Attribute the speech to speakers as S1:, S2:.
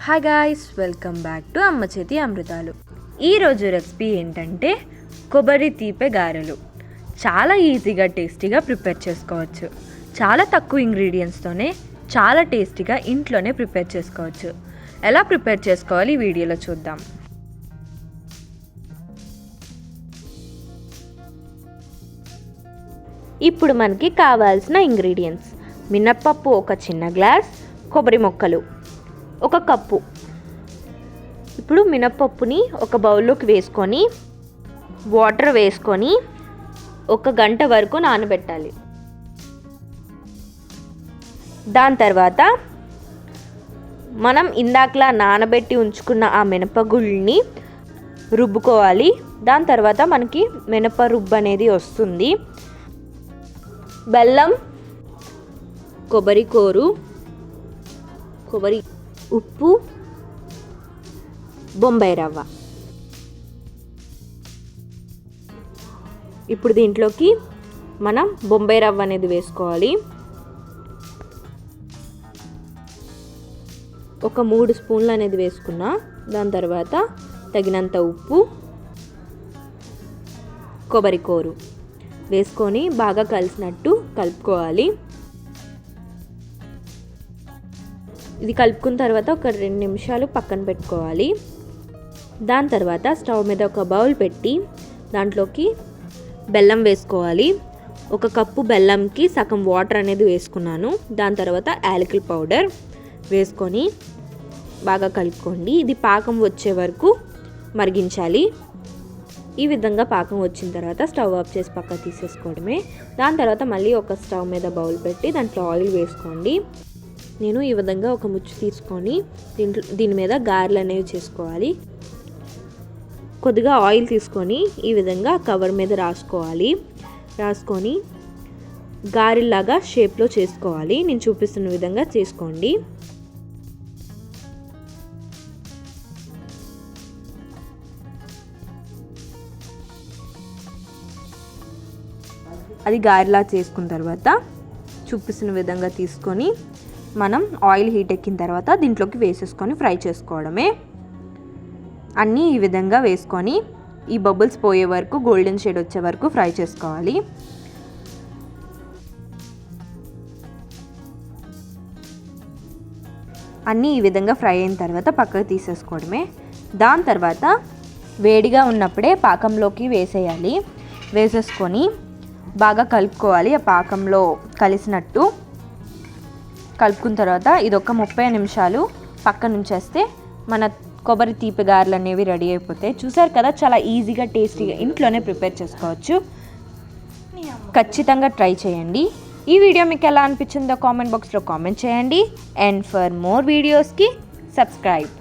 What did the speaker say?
S1: Hi guys, welcome back to అమ్మ చేతి అమృతాలు. ఈరోజు రెసిపీ ఏంటంటే కొబ్బరి తీపే గారెలు. చాలా ఈజీగా టేస్టీగా ప్రిపేర్ చేసుకోవచ్చు. చాలా తక్కువ ఇంగ్రీడియంట్స్తోనే చాలా టేస్టీగా ఇంట్లోనే ప్రిపేర్ చేసుకోవచ్చు. ఎలా ప్రిపేర్ చేసుకోవాలి ఈ వీడియోలో చూద్దాం. ఇప్పుడు మనకి కావాల్సిన ఇంగ్రీడియంట్స్: మినప్పప్పు ఒక చిన్న గ్లాస్, కొబ్బరి ముక్కలు ఒక కప్పు. ఇప్పుడు మినప్పప్పుని ఒక బౌల్లోకి వేసుకొని వాటర్ వేసుకొని 1 గంట వరకు నానబెట్టాలి. దాని తర్వాత మనం ఇందాకలా నానబెట్టి ఉంచుకున్న ఆ మినపగుళ్ళని రుబ్బుకోవాలి. దాని తర్వాత మనకి మినప రుబ్బు అనేది వస్తుంది. బెల్లం, కొబ్బరి కోరు, కొబ్బరి ఉప్పు, బొంబాయి రవ్వ. ఇప్పుడు దీంట్లోకి మనం బొంబాయి రవ్వ అనేది వేసుకోవాలి. ఒక 3 స్పూన్లు అనేది వేసుకున్నా. దాని తర్వాత తగినంత ఉప్పు, కొబ్బరి కోరు వేసుకొని బాగా కలిసినట్టు కలుపుకోవాలి. ఇది కలుపుకున్న తర్వాత ఒక 2 నిమిషాలు పక్కన పెట్టుకోవాలి. దాని తర్వాత స్టవ్ మీద ఒక బౌల్ పెట్టి దాంట్లోకి బెల్లం వేసుకోవాలి. 1 కప్పు బెల్లంకి సగం వాటర్ అనేది వేసుకున్నాను. దాని తర్వాత యాలకుల పౌడర్ వేసుకొని బాగా కలుపుకోండి. ఇది పాకం వచ్చే వరకు మరిగించాలి. ఈ విధంగా పాకం వచ్చిన తర్వాత స్టవ్ ఆఫ్ చేసి పక్కకు తీసేసుకోవడమే. దాని తర్వాత మళ్ళీ ఒక స్టవ్ మీద బౌల్ పెట్టి దాంట్లో ఆయిల్ వేసుకోండి. నేను ఈ విధంగా ఒక ముచ్చు తీసుకొని దీని మీద గారెలు అనేవి చేసుకోవాలి. కొద్దిగా ఆయిల్ తీసుకొని ఈ విధంగా కవర్ మీద రాసుకొని గారెలాగా షేప్లో చేసుకోవాలి. నేను చూపిస్తున్న విధంగా చేసుకోండి. అది గారెలా చేసుకున్న తర్వాత చూపిస్తున్న విధంగా తీసుకొని మనం ఆయిల్ హీట్ ఎక్కిన తర్వాత దీంట్లోకి వేసేసుకొని ఫ్రై చేసుకోవడమే. అన్నీ ఈ విధంగా వేసుకొని ఈ బబుల్స్ పోయే వరకు, గోల్డెన్ షేడ్ వచ్చే వరకు ఫ్రై చేసుకోవాలి. అన్నీ ఈ విధంగా ఫ్రై అయిన తర్వాత పక్కకు తీసేసుకోవడమే. దాని తర్వాత వేడిగా ఉన్నప్పుడే పాకంలోకి వేసేసుకొని బాగా కలుపుకోవాలి. ఆ పాకంలో కలిసినట్టు కలుపుకున్న తర్వాత ఇది ఒక 30 నిమిషాలు పక్కన ఉంచేస్తే మన కొబ్బరి తీపి గారెలు అనేవి రెడీ అయిపోతాయి. చూసారు కదా, చాలా ఈజీగా టేస్టీగా ఇంట్లోనే ప్రిపేర్ చేసుకోవచ్చు. ఖచ్చితంగా ట్రై చేయండి. ఈ వీడియో మీకు ఎలా అనిపించిందో కామెంట్ బాక్స్లో కామెంట్ చేయండి. అండ్ ఫర్ మోర్ వీడియోస్కి సబ్స్క్రైబ్.